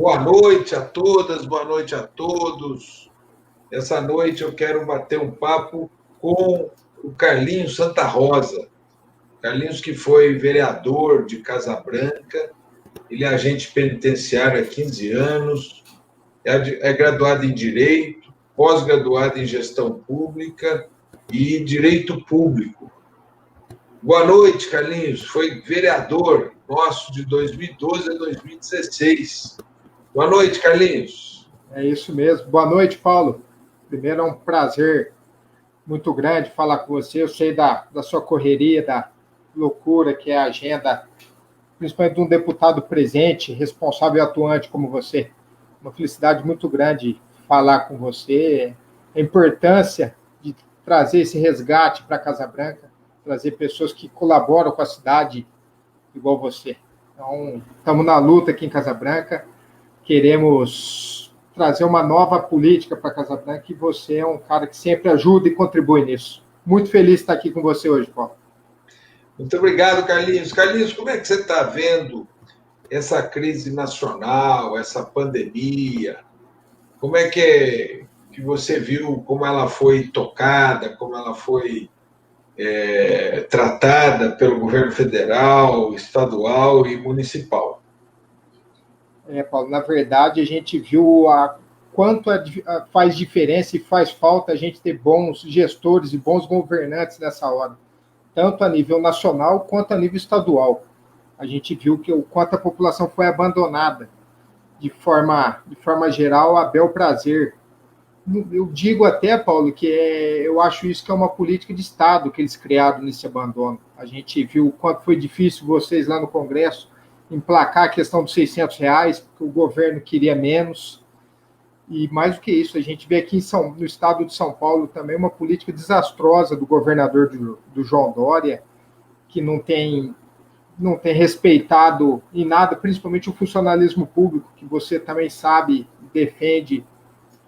Boa noite a todas, boa noite a todos. Essa noite eu quero bater um papo com o Carlinhos Santa Rosa. Carlinhos, que foi vereador de Casabranca, ele é agente penitenciário há 15 anos, é graduado em Direito, pós-graduado em Gestão Pública e Direito Público. Boa noite, Carlinhos. Foi vereador nosso de 2012 a 2016. Boa noite, Carlinhos. É isso mesmo. Boa noite, Paulo. Primeiro, é um prazer muito grande falar com você. Eu sei da sua correria, da loucura que é a agenda, principalmente de um deputado presente, responsável e atuante como você. Uma felicidade muito grande falar com você. A importância de trazer esse resgate para Casabranca, trazer pessoas que colaboram com a cidade igual você. Então, estamos na luta aqui em Casabranca. Queremos trazer uma nova política para Casabranca e você é um cara que sempre ajuda e contribui nisso. Muito feliz de estar aqui com você hoje, Paulo. Muito obrigado, Carlinhos. Carlinhos, como é que você está vendo essa crise nacional, essa pandemia? Como é que você viu como ela foi tocada, como ela foi tratada pelo governo federal, estadual e municipal? Paulo, na verdade, a gente viu quanto faz diferença e faz falta a gente ter bons gestores e bons governantes nessa hora, tanto a nível nacional quanto a nível estadual. A gente viu que o quanto a população foi abandonada de forma geral, a bel prazer. Eu digo até, Paulo, que eu acho isso que é uma política de Estado que eles criaram nesse abandono. A gente viu o quanto foi difícil vocês lá no Congresso emplacar a questão dos R$600, porque o governo queria menos. E mais do que isso, a gente vê aqui no estado de São Paulo também uma política desastrosa do governador do João Dória, que não tem respeitado em nada, principalmente o funcionalismo público, que você também sabe, defende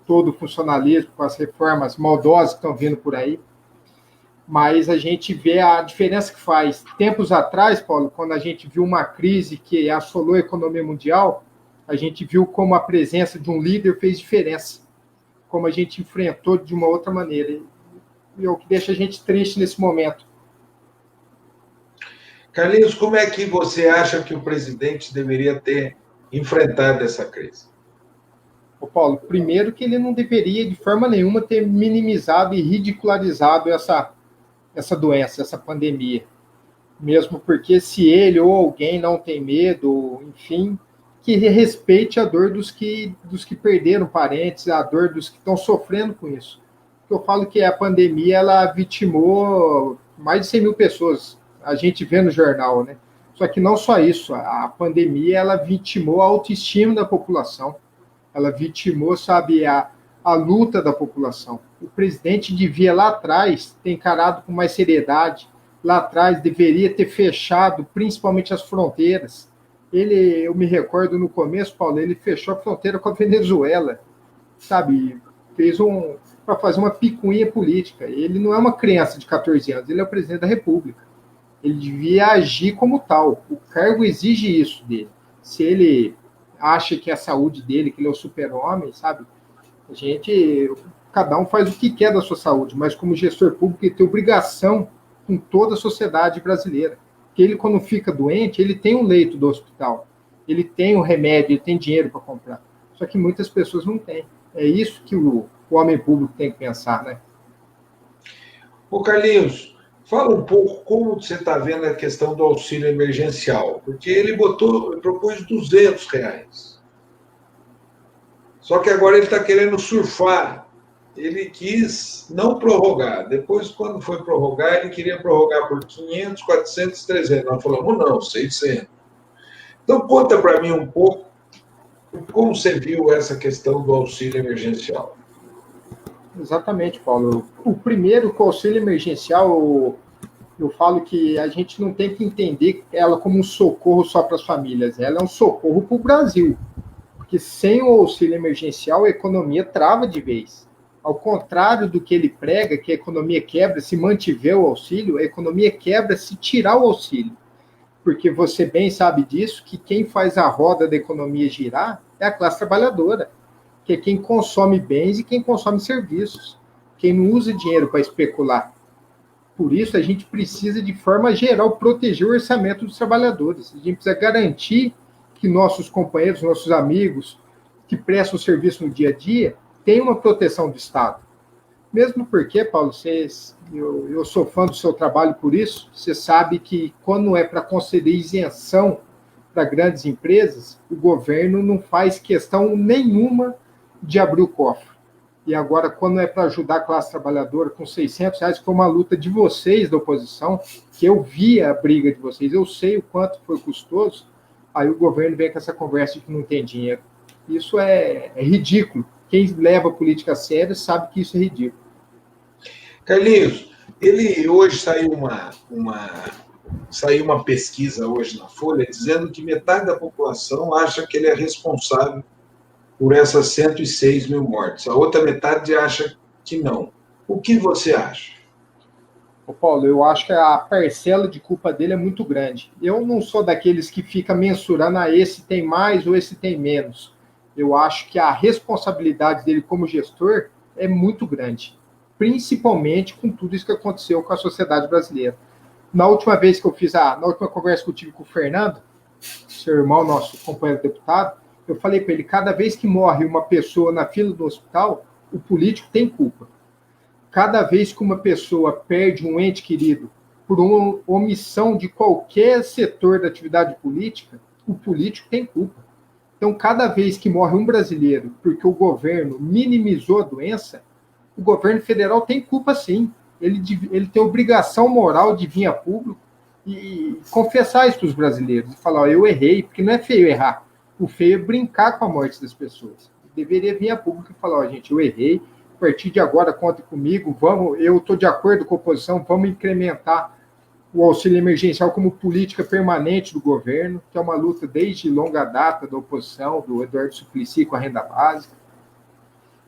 todo o funcionalismo com as reformas maldosas que estão vindo por aí. Mas a gente vê a diferença que faz. Tempos atrás, Paulo, quando a gente viu uma crise que assolou a economia mundial, a gente viu como a presença de um líder fez diferença, como a gente enfrentou de uma outra maneira. E é o que deixa a gente triste nesse momento. Carlinhos, como é que você acha que o presidente deveria ter enfrentado essa crise? Paulo, primeiro que ele não deveria, de forma nenhuma, ter minimizado e ridicularizado essa doença, essa pandemia. Mesmo porque se ele ou alguém não tem medo, enfim, que respeite a dor dos que perderam parentes, a dor dos que estão sofrendo com isso. Eu falo que a pandemia, ela vitimou mais de 100 mil pessoas, a gente vê no jornal, né? Só que não só isso, a pandemia, ela vitimou a autoestima da população, ela vitimou, sabe, a luta da população. O presidente devia, lá atrás, ter encarado com mais seriedade. Lá atrás, deveria ter fechado, principalmente as fronteiras. Eu me recordo, no começo, Paulo, ele fechou a fronteira com a Venezuela, sabe? Fez para fazer uma picuinha política. Ele não é uma criança de 14 anos, ele é o presidente da República. Ele devia agir como tal. O cargo exige isso dele. Se ele acha que é a saúde dele, que ele é o super-homem, sabe? Cada um faz o que quer da sua saúde, mas como gestor público ele tem obrigação com toda a sociedade brasileira. Porque ele, quando fica doente, ele tem um leito do hospital, ele tem um remédio, ele tem dinheiro para comprar. Só que muitas pessoas não têm. É isso que o homem público tem que pensar, né? Ô Carlinhos, fala um pouco como você está vendo a questão do auxílio emergencial, porque ele propôs R$200. Só que agora ele está querendo surfar. Ele quis não prorrogar. Depois, quando foi prorrogar, ele queria prorrogar por 500, 400, 300. Nós falamos, não, 600. Então, conta para mim um pouco como você viu essa questão do auxílio emergencial. Exatamente, Paulo. O primeiro, com o auxílio emergencial, eu falo que a gente não tem que entender ela como um socorro só para as famílias. Ela é um socorro para o Brasil. Porque sem o auxílio emergencial, a economia trava de vez. Ao contrário do que ele prega, que a economia quebra se mantiver o auxílio, a economia quebra se tirar o auxílio. Porque você bem sabe disso, que quem faz a roda da economia girar é a classe trabalhadora, que é quem consome bens e quem consome serviços, quem não usa dinheiro para especular. Por isso, a gente precisa, de forma geral, proteger o orçamento dos trabalhadores. A gente precisa garantir que nossos companheiros, nossos amigos, que prestam serviço no dia a dia, tenham uma proteção do Estado. Mesmo porque, Paulo, eu sou fã do seu trabalho por isso, você sabe que quando é para conceder isenção para grandes empresas, o governo não faz questão nenhuma de abrir o cofre. E agora, quando é para ajudar a classe trabalhadora com R$600, foi uma luta de vocês, da oposição, que eu vi a briga de vocês, eu sei o quanto foi custoso, aí o governo vem com essa conversa de que não tem dinheiro. Isso é ridículo. Quem leva a política a sério sabe que isso é ridículo. Carlinhos, ele hoje saiu uma pesquisa hoje na Folha dizendo que metade da população acha que ele é responsável por essas 106 mil mortes. A outra metade acha que não. O que você acha? Ô Paulo, eu acho que a parcela de culpa dele é muito grande. Eu não sou daqueles que fica mensurando, esse tem mais ou esse tem menos. Eu acho que a responsabilidade dele como gestor é muito grande, principalmente com tudo isso que aconteceu com a sociedade brasileira. Na última vez que eu fiz na última conversa que eu tive com o Fernando, seu irmão, nosso companheiro deputado, eu falei para ele, cada vez que morre uma pessoa na fila do hospital, o político tem culpa. Cada vez que uma pessoa perde um ente querido por uma omissão de qualquer setor da atividade política, o político tem culpa. Então, cada vez que morre um brasileiro porque o governo minimizou a doença, o governo federal tem culpa sim. Ele tem obrigação moral de vir a público e confessar isso para os brasileiros. E falar, eu errei, porque não é feio errar. O feio é brincar com a morte das pessoas. Deveria vir a público e falar, gente, eu errei, a partir de agora conta comigo, eu estou de acordo com a oposição, vamos incrementar o auxílio emergencial como política permanente do governo, que é uma luta desde longa data da oposição, do Eduardo Suplicy com a renda básica.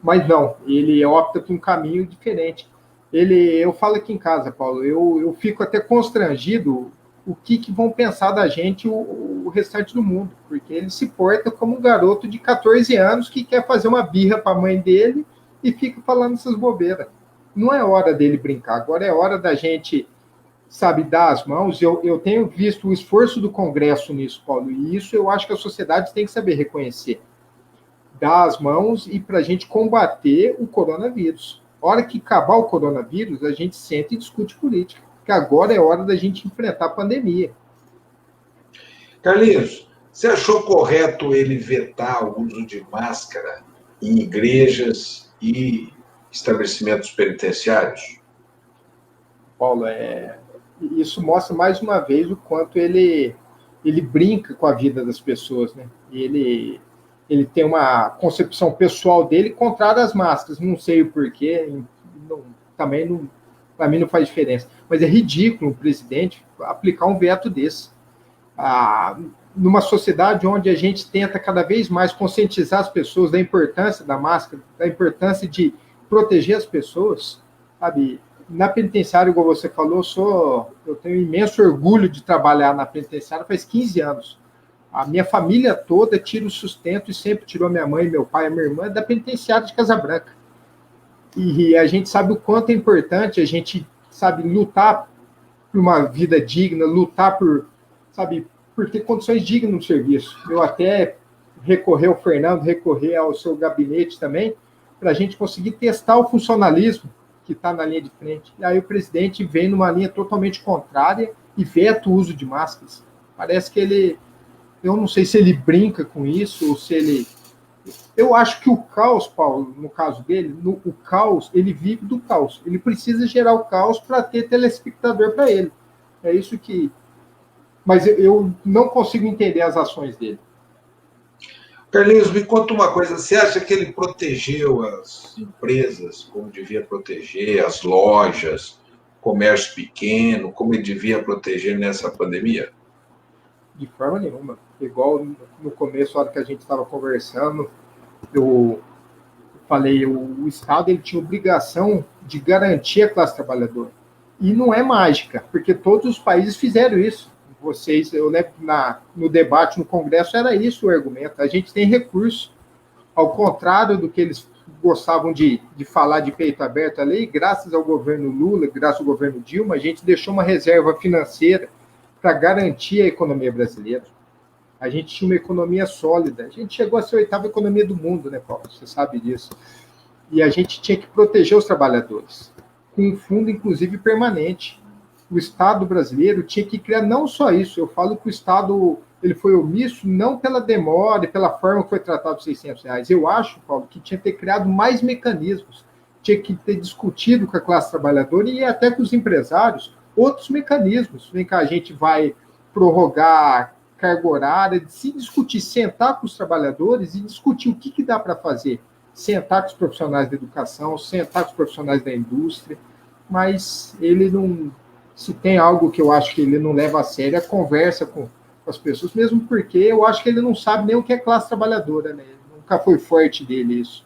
Mas não, ele opta por um caminho diferente. Eu falo aqui em casa, Paulo, eu fico até constrangido o que vão pensar da gente o restante do mundo, porque ele se porta como um garoto de 14 anos que quer fazer uma birra para a mãe dele e fica falando essas bobeiras. Não é hora dele brincar, agora é hora da gente, sabe, dar as mãos. Eu tenho visto o esforço do Congresso nisso, Paulo, e isso eu acho que a sociedade tem que saber reconhecer. Dar as mãos e para a gente combater o coronavírus. A hora que acabar o coronavírus, a gente senta e discute política, porque agora é hora da gente enfrentar a pandemia. Carlinhos, você achou correto ele vetar o uso de máscara em igrejas e estabelecimentos penitenciários? Paulo, isso mostra mais uma vez o quanto ele brinca com a vida das pessoas, né? Ele tem uma concepção pessoal dele contrária às máscaras. Não sei o porquê, também para mim não faz diferença. Mas é ridículo um presidente aplicar um veto desse. Numa sociedade onde a gente tenta cada vez mais conscientizar as pessoas da importância da máscara, da importância de proteger as pessoas, sabe? Na penitenciária, igual você falou, eu tenho imenso orgulho de trabalhar na penitenciária faz 15 anos. A minha família toda tira o sustento e sempre tirou minha mãe, meu pai, a minha irmã da penitenciária de Casa Branca. E a gente sabe o quanto é importante a gente, sabe, lutar por uma vida digna, lutar por ter condições dignas no serviço. Eu até recorrer ao Fernando, recorrer ao seu gabinete também, para a gente conseguir testar o funcionalismo que está na linha de frente. E aí o presidente vem numa linha totalmente contrária e veta o uso de máscaras. Parece que eu não sei se ele brinca com isso ou se ele... Eu acho que o caos, Paulo, no caso dele, o caos, ele vive do caos. Ele precisa gerar o caos para ter telespectador para ele. É isso que... Mas eu não consigo entender as ações dele. Carlinhos, me conta uma coisa. Você acha que ele protegeu as empresas como devia proteger, as lojas, comércio pequeno, como ele devia proteger nessa pandemia? De forma nenhuma. Igual no começo, a hora que a gente estava conversando, eu falei, o Estado ele tinha obrigação de garantir a classe trabalhadora. E não é mágica, porque todos os países fizeram isso. vocês, eu lembro no debate no Congresso, era isso o argumento. A gente tem recurso, ao contrário do que eles gostavam de falar de peito aberto ali, graças ao governo Lula, graças ao governo Dilma, a gente deixou uma reserva financeira para garantir a economia brasileira. A gente tinha uma economia sólida. A gente chegou a ser a 8ª economia do mundo, né, Paulo? Você sabe disso. E a gente tinha que proteger os trabalhadores, com um fundo, inclusive, permanente. O Estado brasileiro tinha que criar não só isso. Eu falo que o Estado ele foi omisso não pela demora e pela forma que foi tratado os R$ 600. Eu acho, Paulo, que tinha que ter criado mais mecanismos. Tinha que ter discutido com a classe trabalhadora e até com os empresários outros mecanismos. Vem cá, a gente vai prorrogar carga horária, se discutir, sentar com os trabalhadores e discutir o que dá para fazer. Sentar com os profissionais da educação, sentar com os profissionais da indústria, mas ele não... Se tem algo que eu acho que ele não leva a sério, é a conversa com as pessoas, mesmo porque eu acho que ele não sabe nem o que é classe trabalhadora, né? Nunca foi forte dele isso.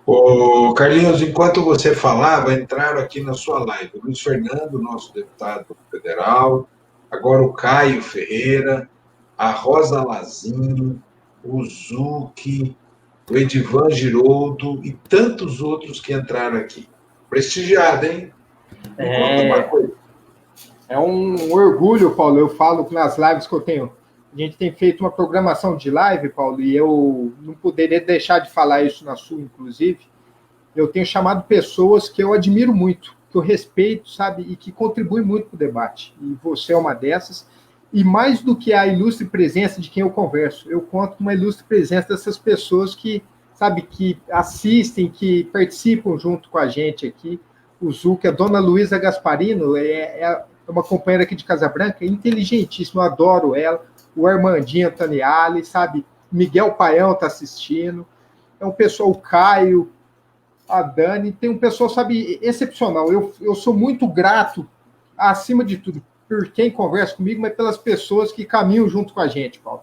Ô, Carlinhos, enquanto você falava, entraram aqui na sua live o Luiz Fernando, nosso deputado federal, agora o Caio Ferreira, a Rosa Lazinho, o Zucchi, o Edivan Giroldo e tantos outros que entraram aqui. Prestigiado, hein? É um orgulho, Paulo. Eu falo nas lives que eu tenho. A gente tem feito uma programação de live, Paulo, e eu não poderia deixar de falar isso na sua, inclusive. Eu tenho chamado pessoas que eu admiro muito, que eu respeito, sabe, e que contribuem muito para o debate. E você é uma dessas. E mais do que a ilustre presença de quem eu converso, eu conto com uma ilustre presença dessas pessoas que, sabe, que assistem, que participam junto com a gente aqui. O Zucchi, a dona Luísa Gasparino, é uma companheira aqui de Casa Branca, inteligentíssima, eu adoro ela. O Armandinho Antoniali, sabe? Miguel Paião está assistindo. É um pessoal, o Caio, a Dani, tem um pessoal, sabe, excepcional. Eu sou muito grato, acima de tudo, por quem conversa comigo, mas pelas pessoas que caminham junto com a gente, Paulo.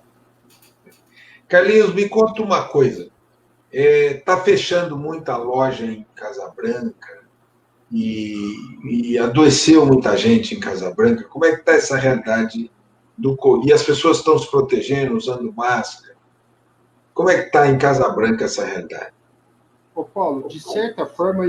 Carlinhos, me conta uma coisa. Está fechando muita loja em Casa Branca e adoeceu muita gente em Casa Branca. Como é que está essa realidade e as pessoas estão se protegendo, usando máscara? Como é que está em Casa Branca essa realidade? Ô, Paulo, de certa forma,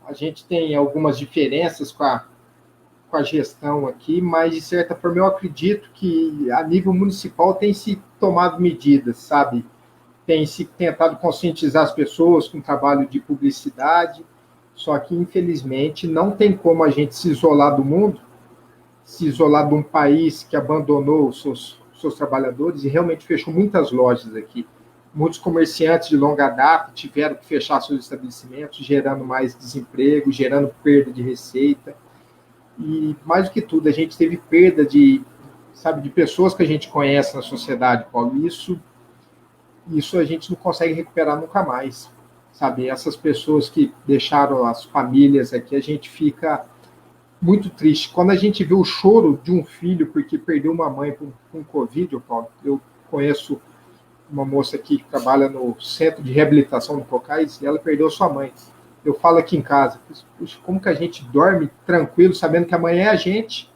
a gente tem algumas diferenças com a gestão aqui, mas, de certa forma, eu acredito que, a nível municipal, tem se tomado medidas, sabe? Tem se tentado conscientizar as pessoas com trabalho de publicidade, só que, infelizmente, não tem como a gente se isolar do mundo, se isolar de um país que abandonou os seus trabalhadores e realmente fechou muitas lojas aqui. Muitos comerciantes de longa data tiveram que fechar seus estabelecimentos, gerando mais desemprego, gerando perda de receita. E, mais do que tudo, a gente teve perda de pessoas que a gente conhece na sociedade, Paulo. Isso a gente não consegue recuperar nunca mais, sabe? Essas pessoas que deixaram as famílias aqui, a gente fica muito triste. Quando a gente vê o choro de um filho porque perdeu uma mãe com Covid, Paulo, eu conheço uma moça aqui que trabalha no centro de reabilitação do Cocais e ela perdeu sua mãe. Eu falo aqui em casa, puxa, como que a gente dorme tranquilo, sabendo que amanhã é a gente?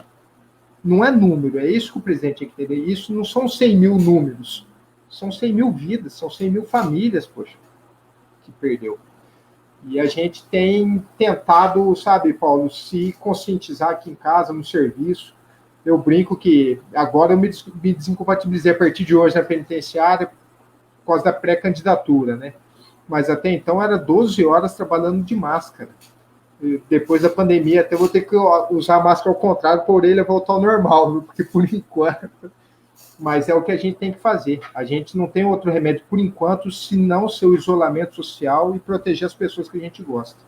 Não é número, é isso que o presidente tem que entender. Isso não são 100 mil números, são 100 mil vidas, são 100 mil famílias, poxa, que perdeu. E a gente tem tentado, sabe, Paulo, se conscientizar aqui em casa, no serviço. Eu brinco que agora eu me desincompatibilizei a partir de hoje na penitenciária por causa da pré-candidatura, né? Mas até então era 12 horas trabalhando de máscara. E depois da pandemia até vou ter que usar a máscara ao contrário para a orelha voltar ao normal, porque por enquanto... Mas é o que a gente tem que fazer. A gente não tem outro remédio, por enquanto, senão seu isolamento social e proteger as pessoas que a gente gosta.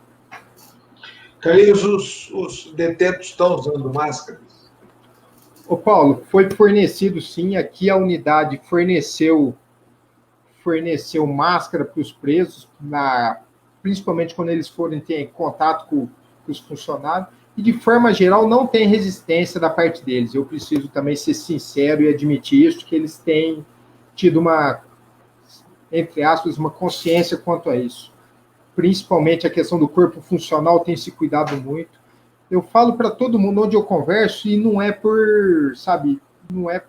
Carlinhos, os detentos estão usando máscara? Ô, Paulo, foi fornecido sim. Aqui a unidade forneceu máscara para os presos, principalmente quando eles forem ter contato com os funcionários. E, de forma geral, não tem resistência da parte deles. Eu preciso também ser sincero e admitir isso, que eles têm tido uma, entre aspas, uma consciência quanto a isso. Principalmente a questão do corpo funcional tem se cuidado muito. Eu falo para todo mundo onde eu converso, e não é por, sabe, não é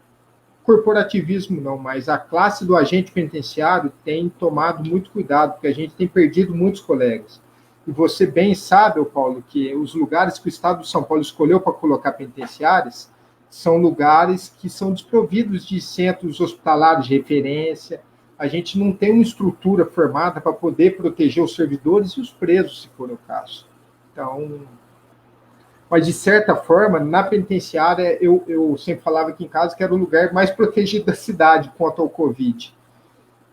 corporativismo não, mas a classe do agente penitenciário tem tomado muito cuidado, porque a gente tem perdido muitos colegas. E você bem sabe, Paulo, que os lugares que o Estado de São Paulo escolheu para colocar penitenciárias são lugares que são desprovidos de centros hospitalares de referência. A gente não tem uma estrutura formada para poder proteger os servidores e os presos, se for o caso. Então, mas de certa forma, na penitenciária, eu sempre falava aqui em casa que era o lugar mais protegido da cidade quanto ao Covid.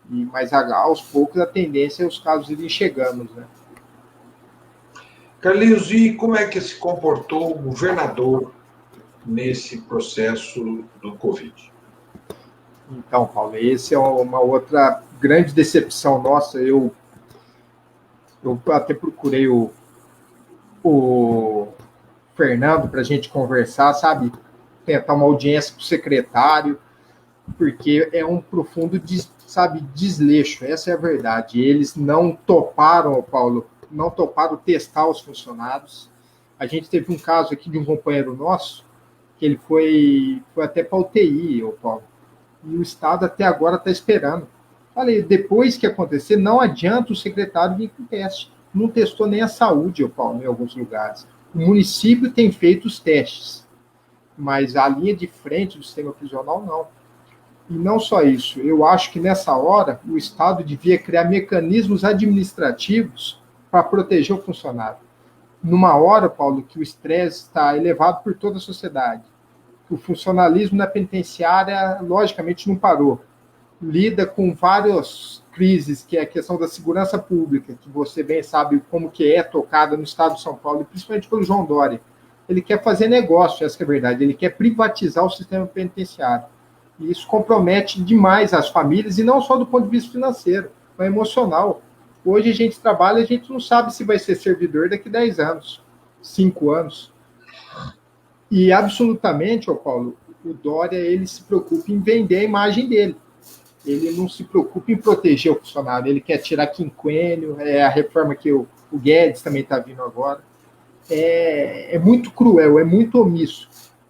Mas aos poucos a tendência é os casos irem chegando, né? Carlinhos, e como é que se comportou o governador nesse processo do Covid? Então, Paulo, esse é uma outra grande decepção nossa. Eu até procurei o Fernando para a gente conversar, sabe? Tentar uma audiência com o secretário, porque é um profundo, sabe, desleixo. Essa é a verdade. Eles não toparam, Paulo, não toparam testar os funcionários. A gente teve um caso aqui de um companheiro nosso, que ele foi até para a UTI, Paulo, e o Estado até agora está esperando. Falei, depois que acontecer, não adianta o secretário vir com teste. Não testou nem a saúde, Paulo, em alguns lugares. O município tem feito os testes, mas a linha de frente do sistema prisional, não. E não só isso, eu acho que nessa hora o Estado devia criar mecanismos administrativos para proteger o funcionário. Numa hora, Paulo, que o estresse está elevado por toda a sociedade, o funcionalismo na penitenciária, logicamente, não parou. Lida com várias crises, que é a questão da segurança pública, que você bem sabe como que é tocada no estado de São Paulo, e principalmente pelo João Dória. Ele quer fazer negócio, essa é a verdade, ele quer privatizar o sistema penitenciário. E isso compromete demais as famílias, e não só do ponto de vista financeiro, mas emocional. Hoje a gente trabalha, a gente não sabe se vai ser servidor daqui a 10 anos, 5 anos. E absolutamente, Paulo, o Dória, ele se preocupa em vender a imagem dele. Ele não se preocupa em proteger o funcionário, ele quer tirar quinquênio, é a reforma que o Guedes também está vindo agora. É muito cruel, é muito omisso.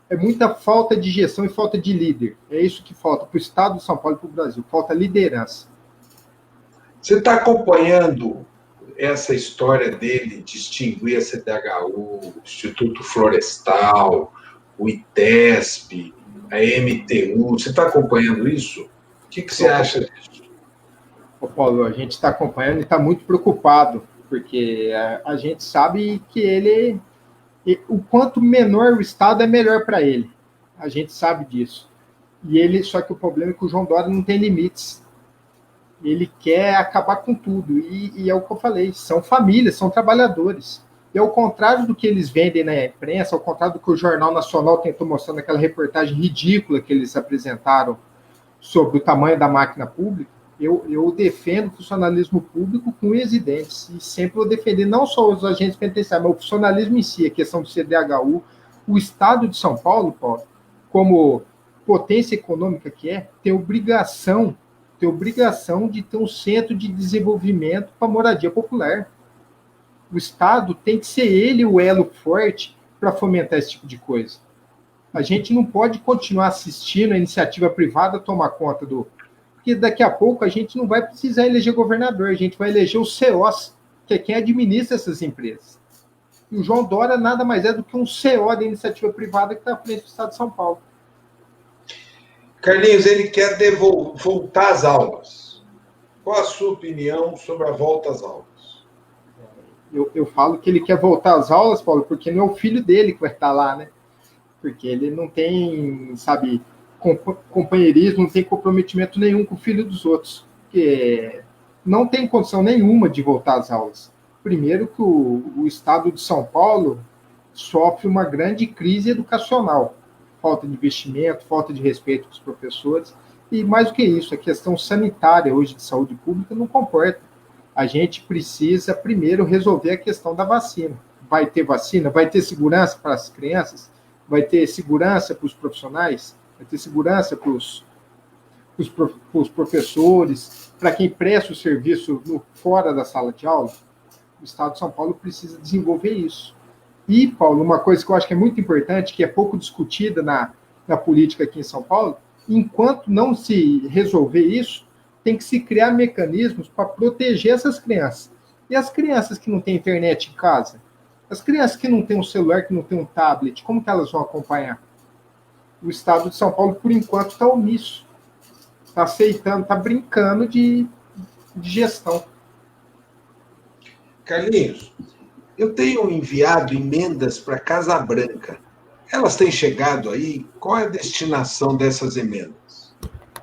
É muita falta de gestão e falta de líder. É isso que falta para o Estado de São Paulo e para o Brasil. Falta liderança. Você está acompanhando essa história dele de extinguir a CDHU, o Instituto Florestal, o ITESP, a MTU? Você está acompanhando isso? O que você acha disso? Paulo, a gente está acompanhando e está muito preocupado, porque a gente sabe que ele, o quanto menor o Estado é melhor para ele. A gente sabe disso. E ele, só que o problema é que o João Dória não tem limites. Ele quer acabar com tudo. E é o que eu falei, são famílias, são trabalhadores. E ao contrário do que eles vendem na imprensa, ao contrário do que o Jornal Nacional tentou mostrar naquela reportagem ridícula que eles apresentaram sobre o tamanho da máquina pública, eu defendo o funcionalismo público com unhas e dentes. E sempre vou defender não só os agentes penitenciários, mas o funcionalismo em si, a questão do CDHU. O Estado de São Paulo, Paulo, como potência econômica que é, tem obrigação de ter um centro de desenvolvimento para moradia popular. O Estado tem que ser ele o elo forte para fomentar esse tipo de coisa. A gente não pode continuar assistindo a iniciativa privada tomar conta do... Porque daqui a pouco a gente não vai precisar eleger governador, a gente vai eleger o CEOs, que é quem administra essas empresas. E o João Dória nada mais é do que um CO da iniciativa privada que está à frente do Estado de São Paulo. Carlinhos, ele quer voltar às aulas. Qual a sua opinião sobre a volta às aulas? Eu falo que ele quer voltar às aulas, Paulo, porque não é o filho dele que vai estar lá, né? Porque ele não tem, sabe, companheirismo, não tem comprometimento nenhum com o filho dos outros. Porque não tem condição nenhuma de voltar às aulas. Primeiro que o Estado de São Paulo sofre uma grande crise educacional. Falta de investimento, falta de respeito com os professores. E mais do que isso, a questão sanitária hoje de saúde pública não comporta. A gente precisa primeiro resolver a questão da vacina. Vai ter vacina? Vai ter segurança para as crianças? Vai ter segurança para os profissionais? Vai ter segurança para os professores? Para quem presta o serviço fora da sala de aula? O Estado de São Paulo precisa desenvolver isso. E, Paulo, uma coisa que eu acho que é muito importante, que é pouco discutida na política aqui em São Paulo, enquanto não se resolver isso, tem que se criar mecanismos para proteger essas crianças. E as crianças que não têm internet em casa? As crianças que não têm um celular, que não têm um tablet, como que elas vão acompanhar? O Estado de São Paulo, por enquanto, está omisso. Está aceitando, está brincando de gestão. Carlinhos, eu tenho enviado emendas para Casa Branca. Elas têm chegado aí? Qual é a destinação dessas emendas?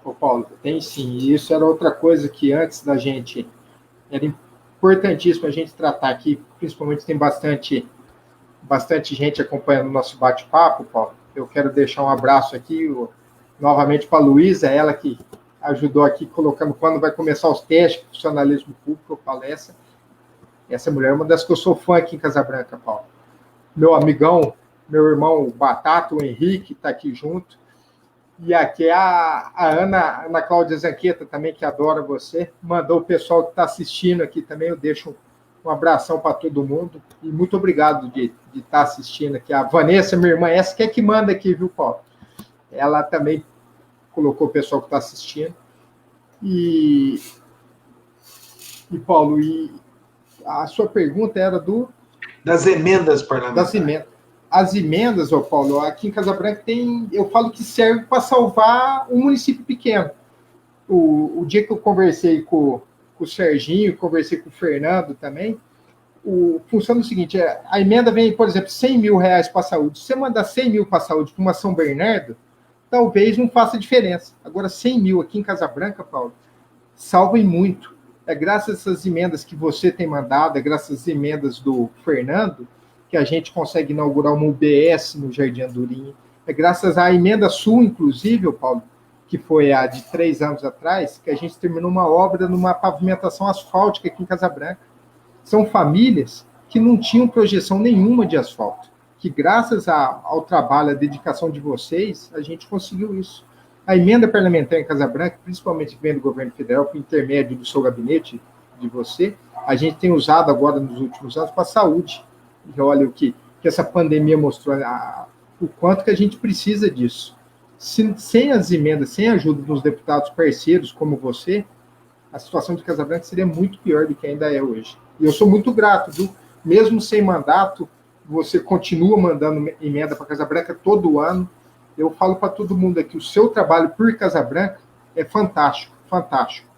Ô, Paulo, tem sim. E isso era outra coisa que antes da gente era importantíssimo a gente tratar aqui, principalmente tem bastante gente acompanhando o nosso bate-papo, Paulo. Eu quero deixar um abraço aqui novamente para a Luísa, ela que ajudou aqui colocando quando vai começar os testes de funcionalismo público, palestra. Essa mulher é uma das que eu sou fã aqui em Casa Branca, Paulo. Meu amigão, meu irmão Batata, o Henrique, está aqui junto. E aqui é a Ana Cláudia Zanqueta também, que adora você. Mandou o pessoal que está assistindo aqui também. Eu deixo um abração para todo mundo. E muito obrigado de estar assistindo aqui. A Vanessa, minha irmã, essa que é que manda aqui, viu, Paulo? Ela também colocou o pessoal que está assistindo. E Paulo, a sua pergunta era das emendas parlamentares. As emendas, Paulo, aqui em Casa Branca eu falo que serve para salvar um município pequeno. O dia que eu conversei com o Serginho, conversei com o Fernando também, funciona o seguinte, a emenda vem, por exemplo, 100 mil reais para a saúde. Se você mandar 100 mil para a saúde para uma São Bernardo, talvez não faça diferença. Agora, 100 mil aqui em Casa Branca, Paulo, salvem muito. É graças a essas emendas que você tem mandado, é graças às emendas do Fernando, que a gente consegue inaugurar uma UBS no Jardim Andorinha. É graças à emenda sul, inclusive, Paulo, que foi a de 3 anos atrás, que a gente terminou uma obra numa pavimentação asfáltica aqui em Casa Branca. São famílias que não tinham projeção nenhuma de asfalto, que graças ao trabalho, à dedicação de vocês, a gente conseguiu isso. A emenda parlamentar em Casa Branca, principalmente que vem do governo federal, por intermédio do seu gabinete, de você, a gente tem usado agora nos últimos anos para a saúde. E olha o que essa pandemia mostrou, o quanto que a gente precisa disso. Sem as emendas, sem a ajuda dos deputados parceiros como você, a situação de Casa Branca seria muito pior do que ainda é hoje. E eu sou muito grato, viu? Mesmo sem mandato, você continua mandando emenda para Casa Branca todo ano. Eu falo para todo mundo aqui, o seu trabalho por Casa Branca é fantástico, fantástico.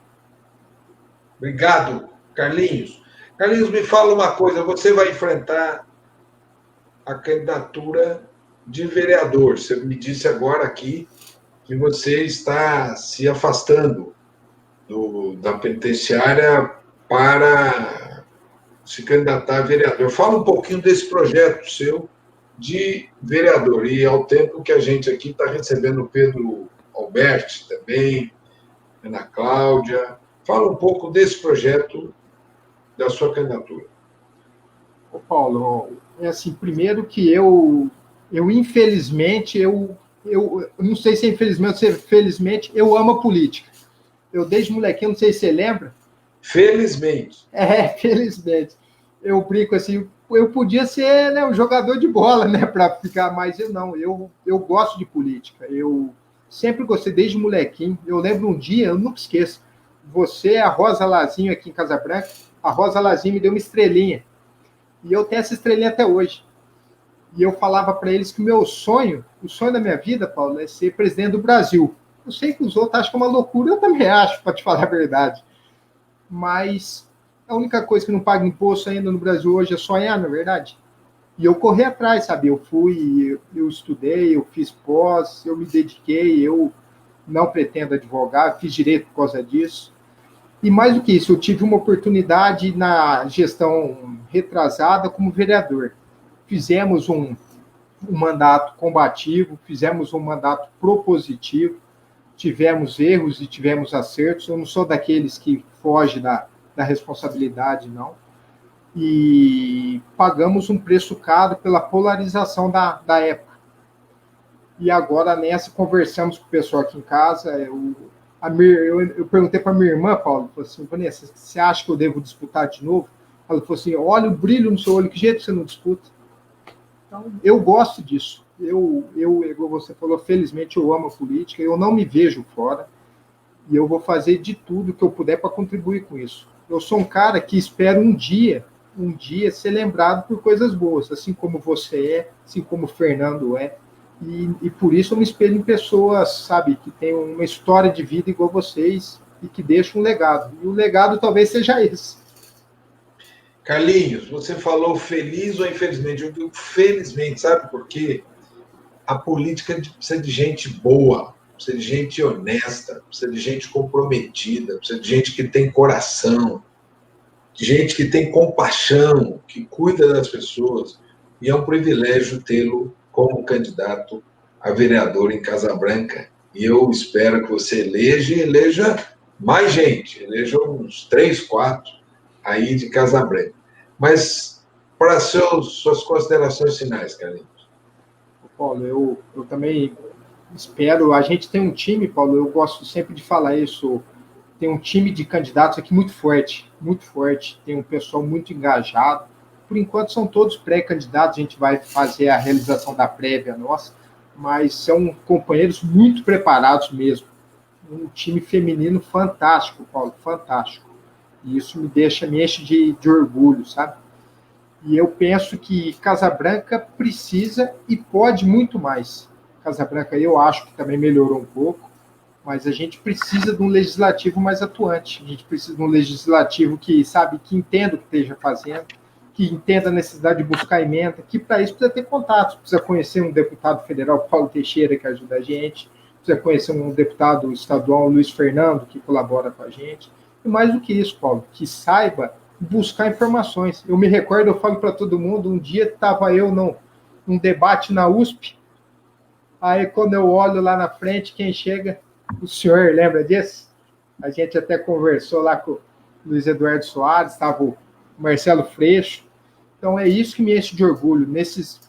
Obrigado, Carlinhos. Carlinhos, me fala uma coisa, você vai enfrentar a candidatura de vereador. Você me disse agora aqui que você está se afastando da penitenciária para se candidatar a vereador. Fala um pouquinho desse projeto seu de vereador. E ao tempo que a gente aqui está recebendo o Pedro Alberti também, Ana Cláudia. Fala um pouco desse projeto da sua candidatura. Ô Paulo, é assim, primeiro que eu infelizmente, eu não sei se é infelizmente ou se é felizmente, eu amo a política. Eu desde molequinho, não sei se você lembra. Felizmente. Felizmente. Eu brinco assim, eu podia ser, né, um jogador de bola, né, para ficar, mas eu gosto de política. Eu sempre gostei desde molequinho. Eu lembro um dia, eu nunca esqueço, você, a Rosa Lazinho aqui em Casa Branca, a Rosa Lazinho me deu uma estrelinha. E eu tenho essa estrelinha até hoje. E eu falava para eles que o sonho da minha vida, Paulo, é ser presidente do Brasil. Eu sei que os outros acham que é uma loucura, eu também acho, para te falar a verdade. Mas a única coisa que não paga imposto ainda no Brasil hoje é sonhar, na verdade. E eu corri atrás, sabe? Eu estudei, eu fiz pós, eu me dediquei, eu não pretendo advogar, fiz direito por causa disso. E mais do que isso, eu tive uma oportunidade na gestão retrasada como vereador. Fizemos um mandato combativo, fizemos um mandato propositivo, tivemos erros e tivemos acertos. Eu não sou daqueles que fogem da responsabilidade, não. E pagamos um preço caro pela polarização da época. E agora, nessa, conversamos com o pessoal aqui em casa. Eu perguntei para minha irmã, Paulo, falei assim, Vanessa, você acha que eu devo disputar de novo? Ela falou assim, olha o brilho no seu olho, que jeito você não disputa? Então, eu gosto disso. Como você falou, felizmente eu amo a política, eu não me vejo fora e eu vou fazer de tudo que eu puder para contribuir com isso. Eu sou um cara que espera um dia ser lembrado por coisas boas, assim como você é, assim como o Fernando é. E por isso eu me espelho em pessoas, sabe, que têm uma história de vida igual vocês e que deixam um legado. E o legado talvez seja esse. Carlinhos, você falou feliz ou infelizmente? Eu digo felizmente, sabe por quê? A política precisa de gente boa, precisa de gente honesta, precisa de gente comprometida, precisa de gente que tem coração, de gente que tem compaixão, que cuida das pessoas. E é um privilégio tê-lo como candidato a vereador em Casabranca. E eu espero que você eleja mais gente, eleja uns 3, 4 aí de Casabranca. Mas para suas considerações finais, Carlinhos. Paulo, eu também espero. A gente tem um time, Paulo, eu gosto sempre de falar isso. Tem um time de candidatos aqui muito forte, muito forte. Tem um pessoal muito engajado. Por enquanto são todos pré-candidatos, a gente vai fazer a realização da prévia nossa, mas são companheiros muito preparados mesmo. Um time feminino fantástico, Paulo, fantástico. E isso me enche de orgulho, sabe? E eu penso que Casabranca precisa e pode muito mais. Casabranca eu acho que também melhorou um pouco, mas a gente precisa de um legislativo mais atuante. A gente precisa de um legislativo que, sabe, que entenda o que esteja fazendo, que entenda a necessidade de buscar emenda, que para isso precisa ter contatos, precisa conhecer um deputado federal, Paulo Teixeira, que ajuda a gente, precisa conhecer um deputado estadual, Luiz Fernando, que colabora com a gente. E mais do que isso, Paulo, que saiba buscar informações. Eu me recordo, eu falo para todo mundo, um dia estava eu num debate na USP, aí quando eu olho lá na frente, quem chega? O senhor, lembra disso? A gente até conversou lá com o Luiz Eduardo Soares, estava o Marcelo Freixo. Então é isso que me enche de orgulho,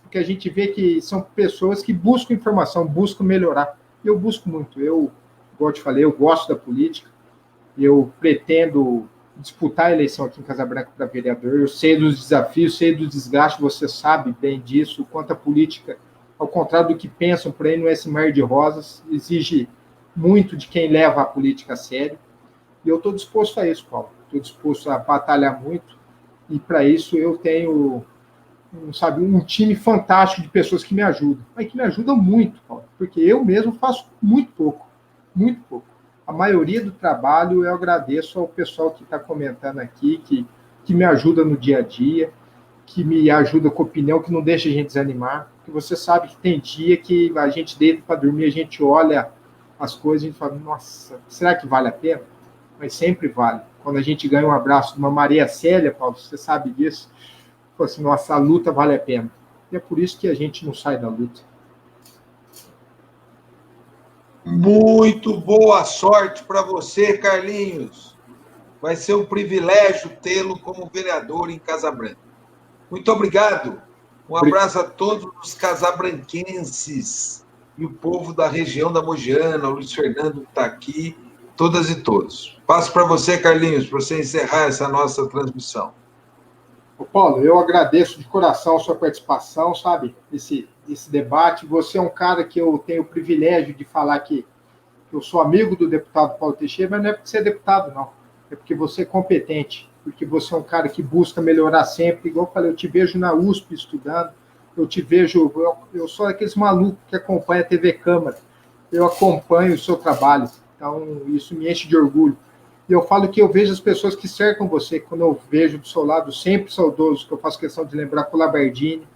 porque a gente vê que são pessoas que buscam informação, buscam melhorar. Eu busco muito, igual eu te falei, eu gosto da política, eu pretendo disputar a eleição aqui em Casabranca para vereador, eu sei dos desafios, sei do desgaste, você sabe bem disso, o quanto a política, ao contrário do que pensam por aí, não é esse mar de rosas, exige muito de quem leva a política a sério, e eu estou disposto a isso, Paulo, estou disposto a batalhar muito, e para isso eu tenho, um time fantástico de pessoas que me ajudam, mas que me ajudam muito, Paulo, porque eu mesmo faço muito pouco, muito pouco. A maioria do trabalho eu agradeço ao pessoal que está comentando aqui, que me ajuda no dia a dia, que me ajuda com opinião, que não deixa a gente desanimar, porque você sabe que tem dia que a gente deita para dormir, a gente olha as coisas e a gente fala, nossa, será que vale a pena? Mas sempre vale. Quando a gente ganha um abraço de uma Maria Célia, Paulo, você sabe disso, fala assim, nossa, a luta vale a pena. E é por isso que a gente não sai da luta. Muito boa sorte para você, Carlinhos. Vai ser um privilégio tê-lo como vereador em Casabranca. Muito obrigado. Um abraço a todos os casabranquenses e o povo da região da Mogiana, o Luiz Fernando que está aqui, todas e todos. Passo para você, Carlinhos, para você encerrar essa nossa transmissão. Ô Paulo, eu agradeço de coração a sua participação, sabe, esse debate. Você é um cara que eu tenho o privilégio de falar que eu sou amigo do deputado Paulo Teixeira, mas não é porque você é deputado, não. É porque você é competente, porque você é um cara que busca melhorar sempre. Igual eu falei, eu te vejo na USP estudando, eu te vejo, eu sou daqueles malucos que acompanha a TV Câmara, eu acompanho o seu trabalho, então isso me enche de orgulho. E eu falo que eu vejo as pessoas que cercam você, quando eu vejo do seu lado sempre saudoso, que eu faço questão de lembrar com o Labardini,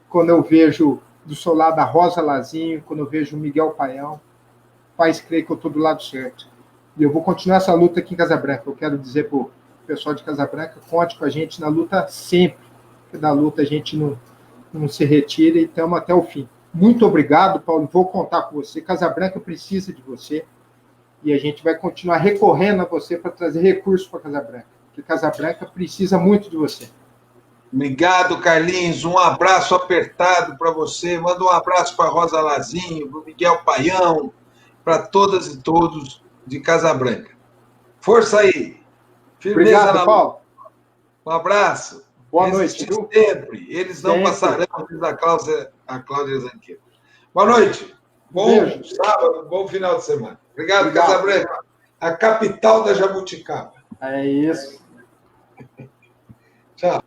quando eu vejo do seu lado a Rosa Lazinho, quando eu vejo o Miguel Paião, faz crer que eu estou do lado certo. E eu vou continuar essa luta aqui em Casabranca. Eu quero dizer para o pessoal de Casabranca, conte com a gente na luta sempre, porque da luta a gente não se retira e estamos até o fim. Muito obrigado, Paulo, vou contar com você. Casabranca precisa de você e a gente vai continuar recorrendo a você para trazer recursos para Casabranca, porque Casabranca precisa muito de você. Obrigado, Carlinhos. Um abraço apertado para você. Manda um abraço para a Rosa Lazinho, para o Miguel Paião, para todas e todos de Casabranca. Força aí. Firmeza. Obrigado, Paulo. Um abraço. Boa Boa noite, viu? Sempre. Eles não passarão, diz a Cláudia Zanqueira. Boa noite. Bom sábado, bom final de semana. Obrigado. Casabreva, a capital da jabuticaba. É isso. Tchau.